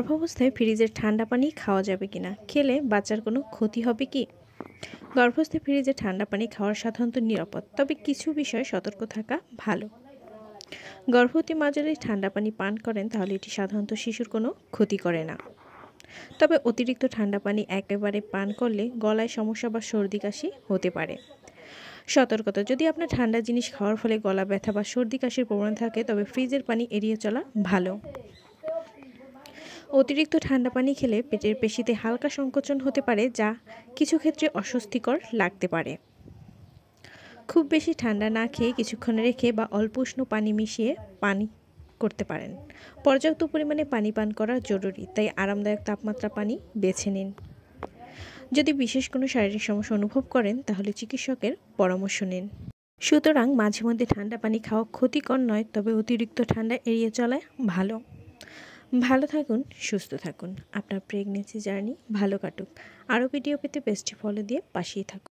গর্ভাবস্থায় ফ্রিজের ঠান্ডা পানি খাওয়া যাবে কিনা, খেলে বাচ্চার কোনো ক্ষতি হবে কি? গর্ভাবস্থায় ফ্রিজের ঠান্ডা পানি খাওয়া সাধারণত নিরাপদ, তবে কিছু বিষয়ে সতর্ক থাকা ভালো। গর্ভবতী মা যদি ঠান্ডা পানি পান করেন তাহলে এটি সাধারণত শিশুর কোনো ক্ষতি করে না। তবে অতিরিক্ত ঠান্ডা পানি একেবারে পান করলে গলায় সমস্যা বা সর্দি কাশি হতে পারে। সতর্কতা: যদি আপনার ঠান্ডা জিনিস খাওয়ার ফলে গলা ব্যথা বা সর্দি কাশির প্রবণতা থাকে তবে ফ্রিজের পানি এড়িয়ে চলা ভালো। অতিরিক্ত ঠান্ডা পানি খেলে পেটের পেশিতে হালকা সংকোচন হতে পারে, যা কিছু ক্ষেত্রে অস্বস্তিকর লাগতে পারে। খুব বেশি ঠান্ডা না খেয়ে কিছুক্ষণ রেখে বা অল্প উষ্ণ পানি মিশিয়ে পানি করতে পারেন। পর্যাপ্ত পরিমাণে পানি পান করা জরুরি, তাই আরামদায়ক তাপমাত্রা পানি বেছে নিন। যদি বিশেষ কোনো শারীরিক সমস্যা অনুভব করেন তাহলে চিকিৎসকের পরামর্শ নিন। সুতরাং মাঝে মধ্যে ঠান্ডা পানি খাওয়া ক্ষতিকর নয়, তবে অতিরিক্ত ঠান্ডা এড়িয়ে চলায় ভালো। ভালো থাকুন, সুস্থ থাকুন, আপনার প্রেগনেন্সি জার্নি ভালো কাটুক। আরও ভিডিও পেতে পেজটি ফলো দিয়ে পাশেই থাকুন।